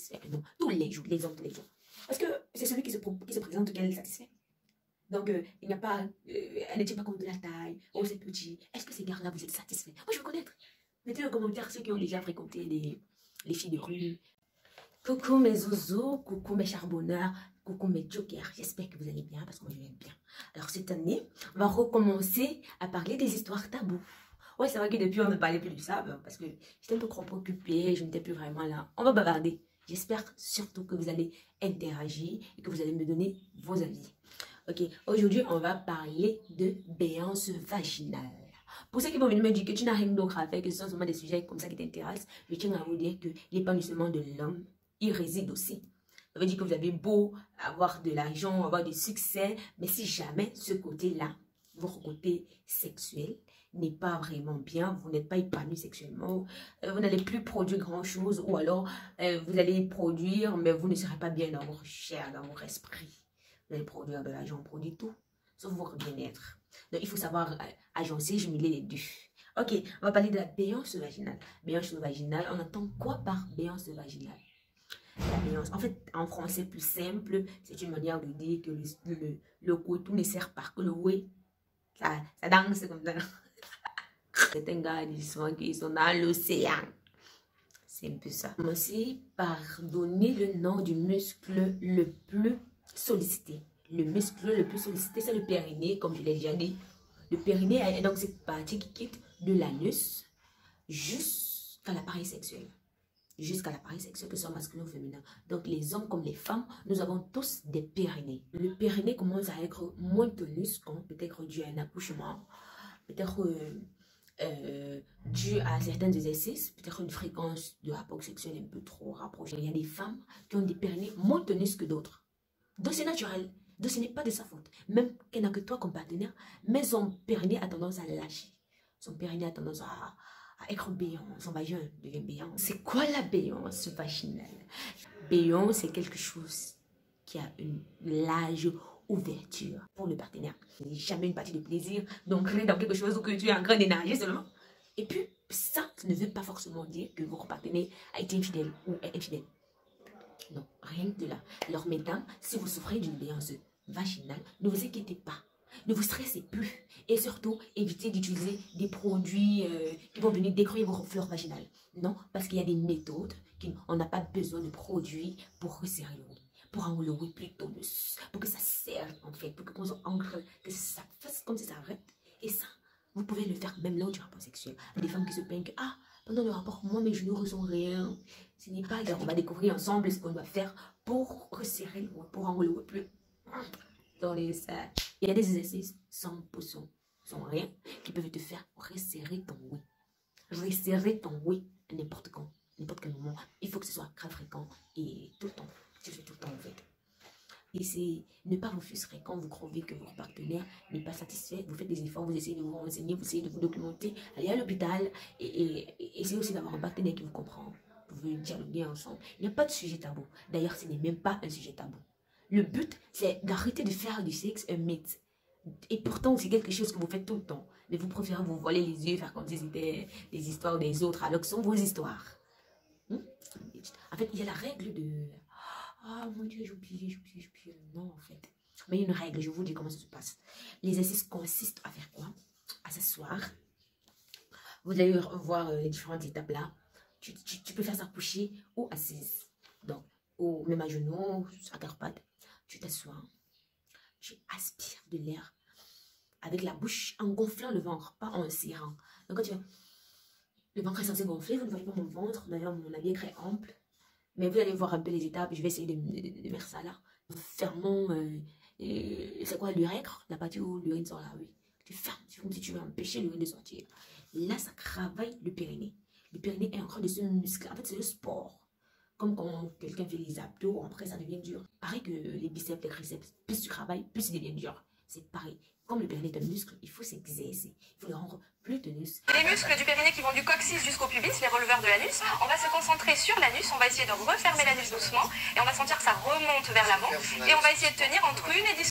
satisfait. Non, tous les jours, les hommes, tous les jours. Parce que c'est celui qui se présente qu'elle satisfait. Donc, il n'y a pas, elle ne tient pas compte de la taille. Oh, c'est petit. Est-ce que ces gars-là, vous êtes satisfaits? Moi, je veux connaître. Mettez en commentaire ceux qui ont déjà fréquenté les filles de rue. Coucou mes zozos, coucou mes charbonneurs, coucou mes jokers. J'espère que vous allez bien parce que moi, je vais bien. Alors, cette année, on va recommencer à parler des histoires tabous. Ouais, c'est vrai que depuis, on ne parlait plus de ça parce que j'étais un peu trop occupée, je n'étais plus vraiment là. On va bavarder. J'espère surtout que vous allez interagir et que vous allez me donner vos avis. Ok, aujourd'hui, on va parler de béance vaginale. Pour ceux qui vont venir me dire que tu n'as rien d'autre à faire, que ce sont seulement des sujets comme ça qui t'intéressent, je tiens à vous dire que l'épanouissement de l'homme, il réside aussi. Ça veut dire que vous avez beau avoir de l'argent, avoir du succès, mais si jamais ce côté-là, votre côté sexuel, n'est pas vraiment bien, vous n'êtes pas épanoui sexuellement, vous n'allez plus produire grand-chose, ou alors vous allez produire, mais vous ne serez pas bien dans votre chair, dans votre esprit. Vous allez produire de l'argent, on produit tout, sauf votre bien-être. Donc, il faut savoir agencer, jumeler les deux. Ok, on va parler de la béance vaginale. Béance vaginale, on entend quoi par béance vaginale? La béance, en fait, en français plus simple, c'est une manière de dire que le couteau ne sert pas que le oui. Ça danse comme ça. C'est un gars qui sont dans l'océan. C'est un peu ça. Commencer par donner le nom du muscle le plus sollicité. Le muscle le plus sollicité, c'est le périnée, comme je l'ai déjà dit. Le périnée est donc cette partie qui quitte de l'anus jusqu'à l'appareil sexuel. Jusqu'à l'appareil sexuel, que ce soit masculin ou féminin. Donc les hommes comme les femmes, nous avons tous des périnées. Le périnée commence à être moins tenu quand peut-être dû à un accouchement, peut-être dû à certains exercices, peut-être une fréquence de rapport sexuel un peu trop rapprochée. Il y a des femmes qui ont des périnées moins tenues que d'autres. Donc c'est naturel. Donc ce n'est pas de sa faute. Même qu'elle n'a que toi comme partenaire, mais son périnée a tendance à lâcher. Son périnée a tendance à être béant. Son vagin devient béant. C'est quoi la béance vaginale? Béance, c'est quelque chose qui a une large ouverture pour le partenaire. Ce n'est jamais une partie de plaisir d'ancrer dans quelque chose où que tu es en train d'énergie seulement. Et puis, ça ne veut pas forcément dire que votre partenaire a été infidèle ou est infidèle. Non, rien de là. Alors maintenant, si vous souffrez d'une béance vaginale, ne vous inquiétez pas. Ne vous stressez plus. Et surtout, évitez d'utiliser des produits qui vont venir détruire vos fleurs vaginales. Non, parce qu'il y a des méthodes on n'a pas besoin de produits pour resserrer le oui. Pour enlever plus tonus. Pour que ça serre, en fait. Pour que quand on ancre, que ça fasse comme si ça arrête. Et ça, vous pouvez le faire même lors du rapport sexuel. Il y a des femmes qui se plaignent que, ah, pendant le rapport, moi, mais je ne ressens rien. Ce n'est pas grave. On va découvrir ensemble ce qu'on doit faire pour resserrer le oui, pour enlever plus. Dans les seins. Il y a des exercices sans potion, sans rien, qui peuvent te faire resserrer ton oui. Resserrer ton oui à n'importe quand, n'importe quel moment. Il faut que ce soit très fréquent et tout le temps. Tu fais tout le temps en fait. Et c'est ne pas vous frustrer quand vous trouvez que votre partenaire n'est pas satisfait. Vous faites des efforts, vous essayez de vous renseigner, vous essayez de vous documenter, allez à l'hôpital et essayez aussi d'avoir un partenaire qui vous comprend. Vous pouvez dialoguer ensemble. Il n'y a pas de sujet tabou. D'ailleurs, ce n'est même pas un sujet tabou. Le but, c'est d'arrêter de faire du sexe un mythe. Et pourtant, c'est quelque chose que vous faites tout le temps. Mais vous préférez vous voiler les yeux, faire comme si c'était des histoires des autres, alors que ce sont vos histoires. En fait, il y a la règle de... Ah, mon Dieu, j'ai oublié. Non, en fait. Mais il y a une règle, je vous dis comment ça se passe. L'exercice consiste à faire quoi? À s'asseoir. Vous allez voir les différentes étapes là. Tu peux faire ça couché ou assise. Donc, ou même à genoux, à quatre pattes. Tu t'assois. Tu aspires de l'air avec la bouche en gonflant le ventre, pas en serrant. Donc, quand tu le ventre est censé gonfler, vous ne voyez pas mon ventre. D'ailleurs, mon habit est très ample. Mais vous allez voir un peu les étapes. Je vais essayer de mettre ça là. Fermons, c'est quoi l'urètre? La partie où l'urine sort là, oui. Tu fermes, c'est comme si tu veux empêcher l'urine de sortir. Là, ça travaille le périnée. Le périnée est en train de se muscler. En fait, c'est le sport. Comme quand quelqu'un fait les abdos, après ça devient dur. Pareil que les biceps, les triceps, plus tu travailles, plus il devient dur. C'est pareil. Comme le périnée est un muscle, il faut s'exercer. Il faut le rendre plus tenus. Les muscles du périnée qui vont du coccyx jusqu'au pubis, les releveurs de l'anus. On va se concentrer sur l'anus, on va essayer de refermer l'anus doucement et on va sentir que ça remonte vers l'avant. Et on va essayer de tenir entre 1 et 10